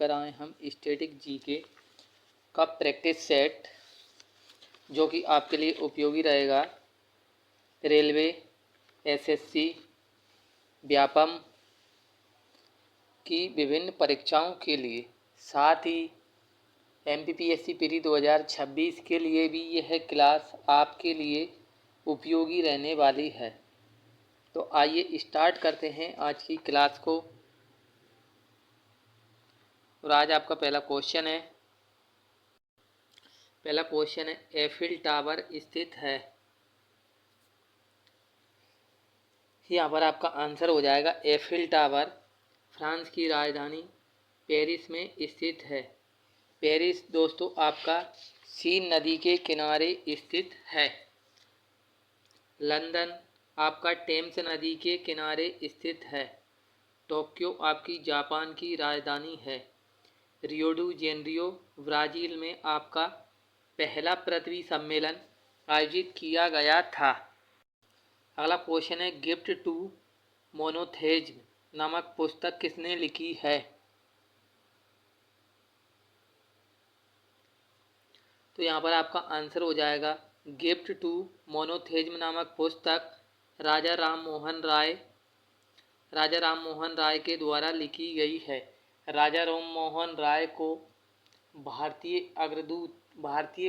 लेकर आए हम स्टैटिक जीके का प्रैक्टिस सेट, जो कि आपके लिए उपयोगी रहेगा रेलवे, एसएससी, व्यापम की विभिन्न परीक्षाओं के लिए। साथ ही एमपीपीएससी प्री 2026 के लिए भी यह क्लास आपके लिए उपयोगी रहने वाली है। तो आइए स्टार्ट करते हैं आज की क्लास को। और आज आपका पहला क्वेश्चन है एफिल टावर स्थित है। यहाँ पर आपका आंसर हो जाएगा एफिल टावर फ्रांस की राजधानी पेरिस में स्थित है। पेरिस दोस्तों आपका सीन नदी के किनारे स्थित है। लंदन आपका टेम्स नदी के किनारे स्थित है। टोक्यो आपकी जापान की राजधानी है। रियो डी जेनेरियो ब्राज़ील में आपका पहला पृथ्वी सम्मेलन आयोजित किया गया था। अगला क्वेश्चन है गिफ्ट टू मोनोथेइज्म नामक पुस्तक किसने लिखी है? तो यहाँ पर आपका आंसर हो जाएगा गिफ्ट टू मोनोथेइज्म नामक पुस्तक राजा राम मोहन राय के द्वारा लिखी गई है। राजा राम मोहन राय को भारतीय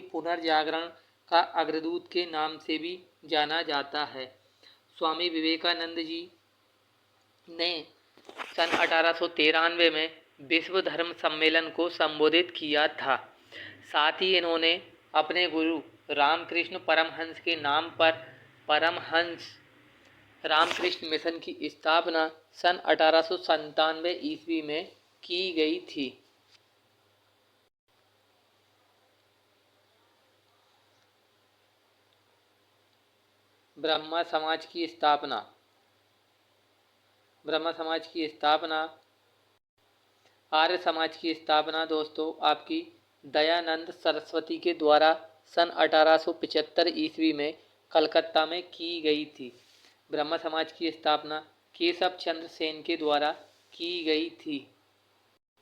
पुनर्जागरण का अग्रदूत के नाम से भी जाना जाता है। स्वामी विवेकानंद जी ने सन 1893 में विश्व धर्म सम्मेलन को संबोधित किया था। साथ ही इन्होंने अपने गुरु रामकृष्ण परमहंस के नाम पर परमहंस रामकृष्ण मिशन की स्थापना सन 1897 ईस्वी में की गई थी। ब्रह्मा समाज की स्थापना आर्य समाज की स्थापना दोस्तों आपकी दयानंद सरस्वती के द्वारा सन 1875 ईस्वी में कलकत्ता में की गई थी। ब्रह्म समाज की स्थापना केशव चंद्र सेन के द्वारा की गई थी।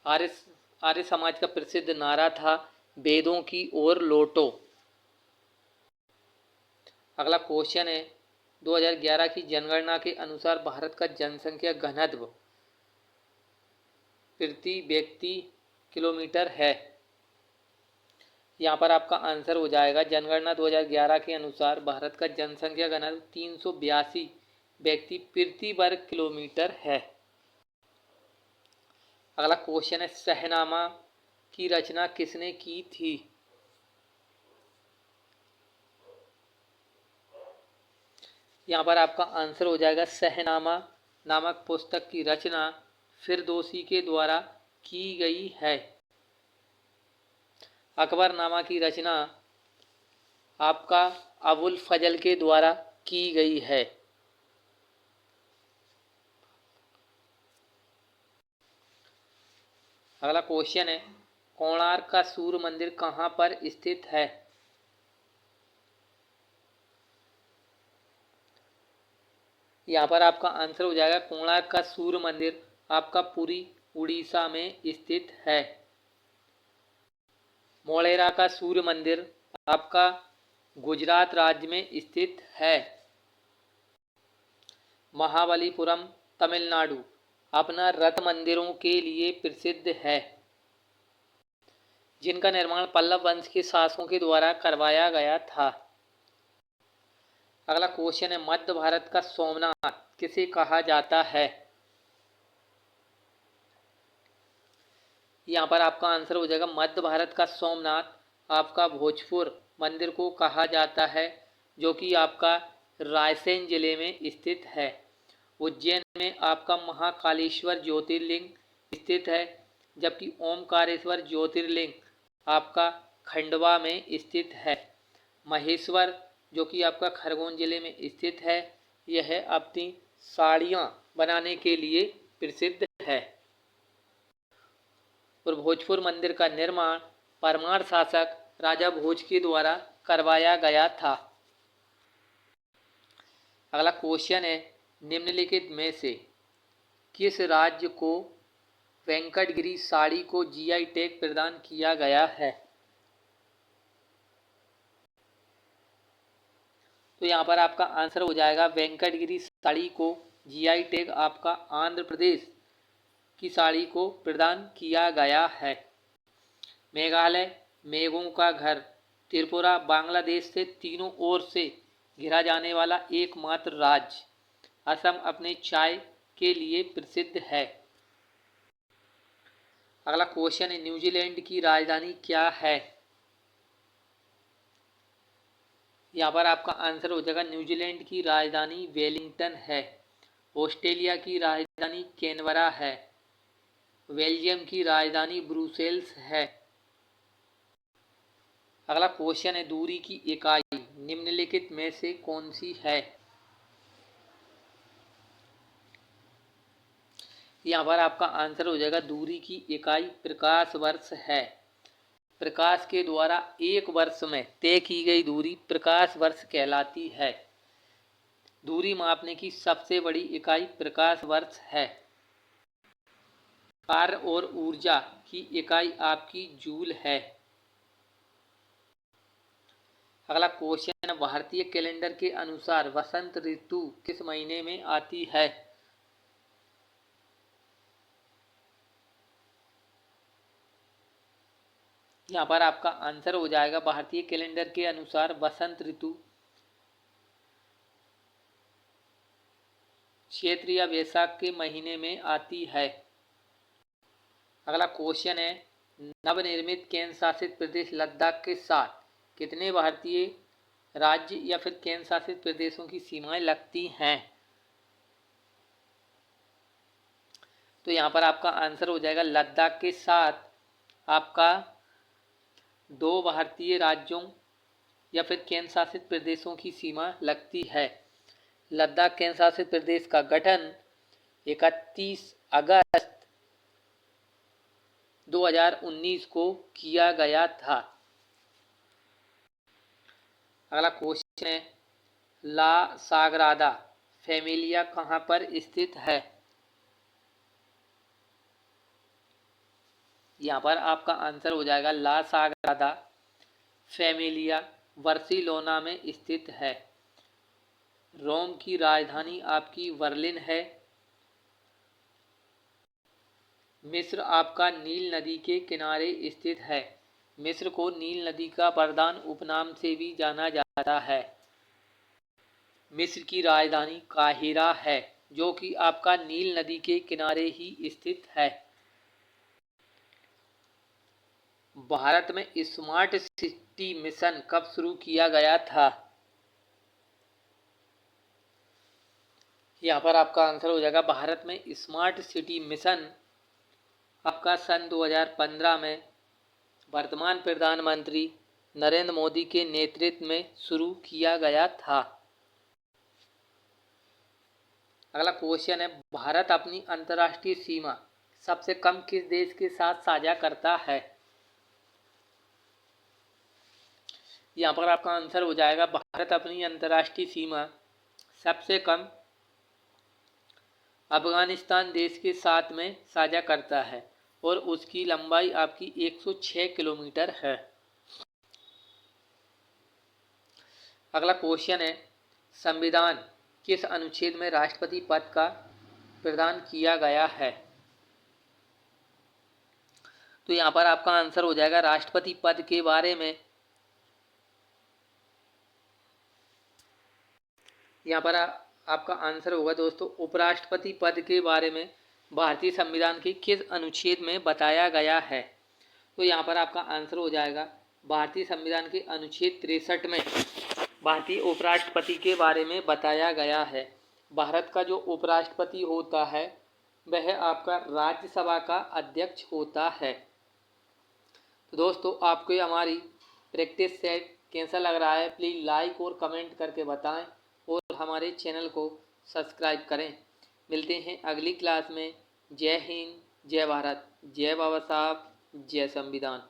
आर्य समाज का प्रसिद्ध नारा था वेदों की ओर लौटो। अगला क्वेश्चन है 2011 की जनगणना के अनुसार भारत का जनसंख्या घनत्व प्रति व्यक्ति किलोमीटर है। यहाँ पर आपका आंसर हो जाएगा जनगणना 2011 के अनुसार भारत का जनसंख्या घनत्व 382 व्यक्ति प्रति वर्ग किलोमीटर है। अगला क्वेश्चन है शहनामा की रचना किसने की थी? यहाँ पर आपका आंसर हो जाएगा शहनामा नामक पुस्तक की रचना फिरदौसी के द्वारा की गई है। अकबरनामा की रचना आपका अबुल फजल के द्वारा की गई है। अगला क्वेश्चन है कोणार्क का सूर्य मंदिर कहाँ पर स्थित है? यहाँ पर आपका आंसर हो जाएगा कोणार्क का सूर्य मंदिर आपका पुरी उड़ीसा में स्थित है। मोढेरा का सूर्य मंदिर आपका गुजरात राज्य में स्थित है। महाबलीपुरम तमिलनाडु अपना रथ मंदिरों के लिए प्रसिद्ध है, जिनका निर्माण पल्लव वंश के शासकों के द्वारा करवाया गया था। अगला क्वेश्चन है मध्य भारत का सोमनाथ किसे कहा जाता है? यहाँ पर आपका आंसर हो जाएगा मध्य भारत का सोमनाथ आपका भोजपुर मंदिर को कहा जाता है, जो कि आपका रायसेन जिले में स्थित है। उज्जैन में आपका महाकालेश्वर ज्योतिर्लिंग स्थित है, जबकि ओमकारेश्वर ज्योतिर्लिंग आपका खंडवा में स्थित है। महेश्वर जो कि आपका खरगोन जिले में स्थित है, यह अपनी साड़ियाँ बनाने के लिए प्रसिद्ध है। और भोजपुर मंदिर का निर्माण परमार शासक राजा भोज के द्वारा करवाया गया था। अगला क्वेश्चन है निम्नलिखित में से किस राज्य को वेंकटगिरी साड़ी को जीआई टैग प्रदान किया गया है? तो यहाँ पर आपका आंसर हो जाएगा वेंकटगिरी साड़ी को जीआई टैग आपका आंध्र प्रदेश की साड़ी को प्रदान किया गया है। मेघालय मेघों का घर। त्रिपुरा बांग्लादेश से तीनों ओर से घिरा जाने वाला एकमात्र राज्य। असम अपने चाय के लिए प्रसिद्ध है। अगला क्वेश्चन है, न्यूजीलैंड की राजधानी क्या है? यहाँ पर आपका आंसर हो जाएगा न्यूजीलैंड की राजधानी वेलिंगटन है। ऑस्ट्रेलिया की राजधानी कैनबरा है। बेल्जियम की राजधानी ब्रुसेल्स है। अगला क्वेश्चन है, दूरी की इकाई निम्नलिखित में से कौन सी है? यहाँ पर आपका आंसर हो जाएगा दूरी की इकाई प्रकाश वर्ष है। प्रकाश के द्वारा एक वर्ष में तय की गई दूरी प्रकाश वर्ष कहलाती है। दूरी मापने की सबसे बड़ी इकाई प्रकाश वर्ष है। कार्य और ऊर्जा की इकाई आपकी जूल है। अगला क्वेश्चन है, भारतीय कैलेंडर के अनुसार वसंत ऋतु किस महीने में आती है? यहाँ पर आपका आंसर हो जाएगा भारतीय कैलेंडर के अनुसार वसंत ऋतु चैत्र या वैशाख के महीने में आती है। अगला क्वेश्चन है, नवनिर्मित केंद्र शासित प्रदेश लद्दाख के साथ कितने भारतीय राज्य या फिर केंद्र शासित प्रदेशों की सीमाएं लगती हैं? तो यहाँ पर आपका आंसर हो जाएगा लद्दाख के साथ आपका 2 भारतीय राज्यों या फिर केंद्र शासित प्रदेशों की सीमा लगती है। लद्दाख केंद्र शासित प्रदेश का गठन 31 अगस्त 2019 को किया गया था। अगला क्वेश्चन है, ला साग्रादा फैमिलिया कहाँ पर स्थित है? यहाँ पर आपका आंसर हो जाएगा ला साग्रादा फैमिलिया बार्सिलोना में स्थित है। रोम की राजधानी आपकी बर्लिन है। मिस्र आपका नील नदी के किनारे स्थित है। मिस्र को नील नदी का वरदान उपनाम से भी जाना जाता है। मिस्र की राजधानी काहिरा है, जो कि आपका नील नदी के किनारे ही स्थित है। भारत में स्मार्ट सिटी मिशन कब शुरू किया गया था? यहाँ पर आपका आंसर हो जाएगा भारत में स्मार्ट सिटी मिशन आपका सन 2015 में वर्तमान प्रधानमंत्री नरेंद्र मोदी के नेतृत्व में शुरू किया गया था। अगला क्वेश्चन है, भारत अपनी अंतर्राष्ट्रीय सीमा सबसे कम किस देश के साथ साझा करता है? यहाँ पर आपका आंसर हो जाएगा भारत अपनी अंतर्राष्ट्रीय सीमा सबसे कम अफगानिस्तान देश के साथ में साझा करता है और उसकी लंबाई आपकी 106 किलोमीटर है। अगला क्वेश्चन है, संविधान किस अनुच्छेद में राष्ट्रपति पद का प्रदान किया गया है? तो यहाँ पर आपका आंसर हो जाएगा राष्ट्रपति पद के बारे में यहाँ पर आपका आंसर होगा दोस्तों उपराष्ट्रपति पद के बारे में भारतीय संविधान के किस अनुच्छेद में बताया गया है? तो यहाँ पर आपका आंसर हो जाएगा भारतीय संविधान के अनुच्छेद 63 में भारतीय उपराष्ट्रपति के बारे में बताया गया है। भारत का जो उपराष्ट्रपति होता है वह आपका राज्यसभा का अध्यक्ष होता है। तो दोस्तों आपको हमारी प्रैक्टिस सेट कैसा लग रहा है प्लीज़ लाइक और कमेंट करके बताएं और हमारे चैनल को सब्सक्राइब करें। मिलते हैं अगली क्लास में। जय हिंद, जय भारत, जय बाबा साहब, जय संविधान।